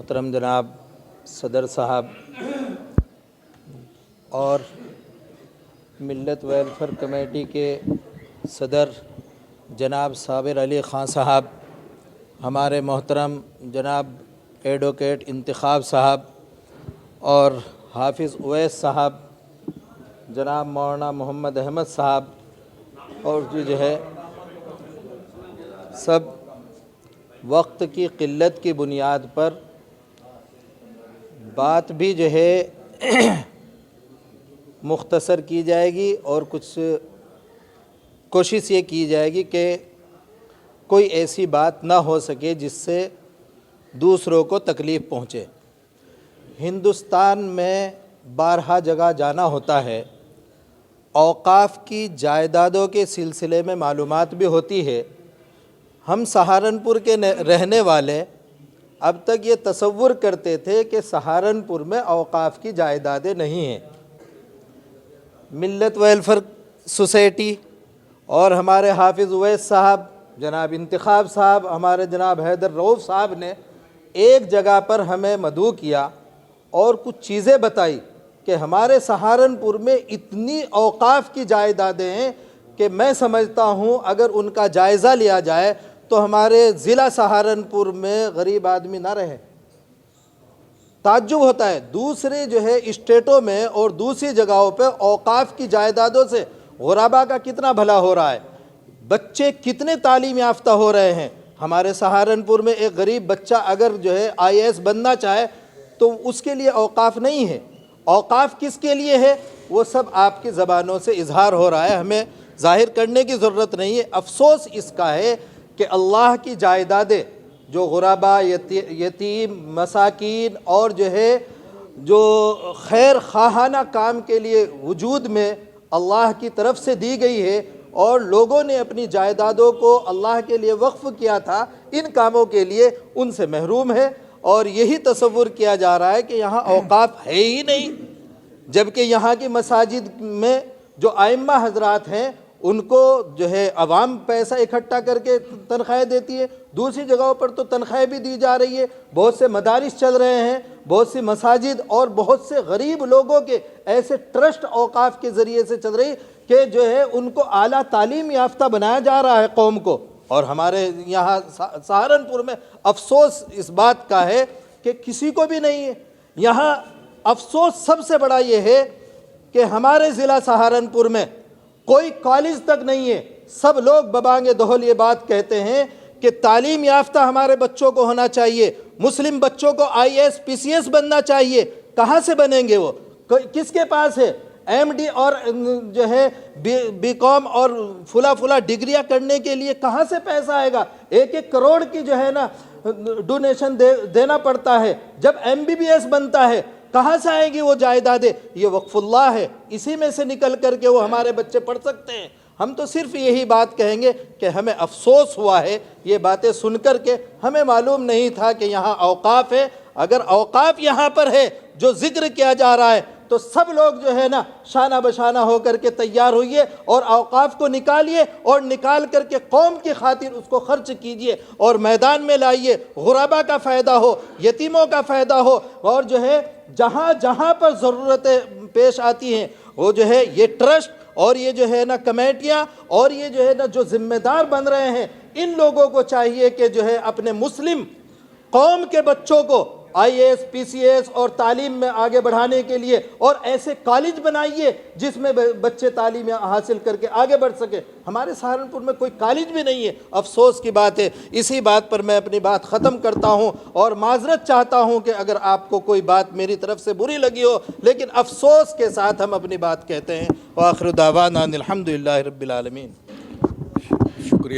محترم جناب صدر صاحب اور ملت ویلفیئر کمیٹی کے صدر جناب صابر علی خان صاحب، ہمارے محترم جناب ایڈوکیٹ انتخاب صاحب اور حافظ اویس صاحب، جناب مولانا محمد احمد صاحب اور جو ہے سب، وقت کی قلت کی بنیاد پر بات بھی جو ہے مختصر کی جائے گی اور کچھ کوشش یہ کی جائے گی کہ کوئی ایسی بات نہ ہو سکے جس سے دوسروں کو تکلیف پہنچے۔ ہندوستان میں بارہا جگہ جانا ہوتا ہے، اوقاف کی جائیدادوں کے سلسلے میں معلومات بھی ہوتی ہے۔ ہم سہارنپور کے رہنے والے اب تک یہ تصور کرتے تھے کہ سہارنپور میں اوقاف کی جائیدادیں نہیں ہیں۔ ملت ویلفیئر سوسائٹی اور ہمارے حافظ اویس صاحب، جناب انتخاب صاحب، ہمارے جناب حیدر رؤوف صاحب نے ایک جگہ پر ہمیں مدعو کیا اور کچھ چیزیں بتائی کہ ہمارے سہارنپور میں اتنی اوقاف کی جائیدادیں ہیں کہ میں سمجھتا ہوں اگر ان کا جائزہ لیا جائے تو ہمارے ضلع سہارنپور میں غریب آدمی نہ رہے۔ تعجب ہوتا ہے، دوسرے جو ہے اسٹیٹوں میں اور دوسری جگہوں پہ اوقاف کی جائیدادوں سے غربا کا کتنا بھلا ہو رہا ہے، بچے کتنے تعلیم یافتہ ہو رہے ہیں۔ ہمارے سہارنپور میں ایک غریب بچہ اگر جو ہے IAS بننا چاہے تو اس کے لیے اوقاف نہیں ہے۔ اوقاف کس کے لیے ہے وہ سب آپ کی زبانوں سے اظہار ہو رہا ہے، ہمیں ظاہر کرنے کی ضرورت نہیں ہے۔ افسوس اس کا ہے کہ اللہ کی جائیدادیں جو غربا، یتیم، مساکین اور جو ہے جو خیر خواہانہ کام کے لیے وجود میں اللہ کی طرف سے دی گئی ہے اور لوگوں نے اپنی جائیدادوں کو اللہ کے لیے وقف کیا تھا ان کاموں کے لیے، ان سے محروم ہے اور یہی تصور کیا جا رہا ہے کہ یہاں اوقاف ہے ہی نہیں، جبکہ یہاں کی مساجد میں جو ائمہ حضرات ہیں ان کو جو ہے عوام پیسہ اکٹھا کر کے تنخواہیں دیتی ہے، دوسری جگہوں پر تو تنخواہیں بھی دی جا رہی ہے، بہت سے مدارس چل رہے ہیں، بہت سی مساجد اور بہت سے غریب لوگوں کے ایسے ٹرسٹ اوقاف کے ذریعے سے چل رہی کہ جو ہے ان کو اعلیٰ تعلیم یافتہ بنایا جا رہا ہے قوم کو۔ اور ہمارے یہاں سہارنپور میں افسوس اس بات کا ہے کہ کسی کو بھی نہیں ہے۔ یہاں افسوس سب سے بڑا یہ ہے کہ ہمارے ضلع سہارنپور میں کوئی کالج تک نہیں ہے۔ سب لوگ ببانگ دہل یہ بات کہتے ہیں کہ تعلیم یافتہ ہمارے بچوں کو ہونا چاہیے، مسلم بچوں کو IAS PCS بننا چاہیے۔ کہاں سے بنیں گے وہ؟ کس کے پاس ہے؟ MD اور جو ہے BCom اور فلا ڈگریاں کرنے کے لیے کہاں سے پیسہ آئے گا؟ 1-1 کروڑ کی جو ہے نا ڈونیشن دینا پڑتا ہے۔ جب MBBS بنتا ہے کہاں سے آئے گی وہ جائیدادیں؟ یہ وقف اللہ ہے، اسی میں سے نکل کر کے وہ ہمارے بچے پڑھ سکتے ہیں۔ ہم تو صرف یہی بات کہیں گے کہ ہمیں افسوس ہوا ہے یہ باتیں سن کر کے، ہمیں معلوم نہیں تھا کہ یہاں اوقاف ہے۔ اگر اوقاف یہاں پر ہے جو ذکر کیا جا رہا ہے تو سب لوگ جو ہے نا شانہ بشانہ ہو کر کے تیار ہوئیے اور اوقاف کو نکالیے اور نکال کر کے قوم کی خاطر اس کو خرچ کیجئے اور میدان میں لائیے، غربا کا فائدہ ہو، یتیموں کا فائدہ ہو، اور جو ہے جہاں جہاں پر ضرورتیں پیش آتی ہیں وہ جو ہے یہ ٹرسٹ اور یہ جو ہے نا کمیٹیاں اور یہ جو ہے نا جو ذمہ دار بن رہے ہیں، ان لوگوں کو چاہیے کہ جو ہے اپنے مسلم قوم کے بچوں کو IAS PCS اور تعلیم میں آگے بڑھانے کے لیے اور ایسے کالج بنائیے جس میں بچے تعلیم حاصل کر کے آگے بڑھ سکے۔ ہمارے سہارنپور میں کوئی کالج بھی نہیں ہے، افسوس کی بات ہے۔ اسی بات پر میں اپنی بات ختم کرتا ہوں اور معذرت چاہتا ہوں کہ اگر آپ کو کوئی بات میری طرف سے بری لگی ہو، لیکن افسوس کے ساتھ ہم اپنی بات کہتے ہیں۔ وآخر دعوانا الحمدللہ رب العالمین۔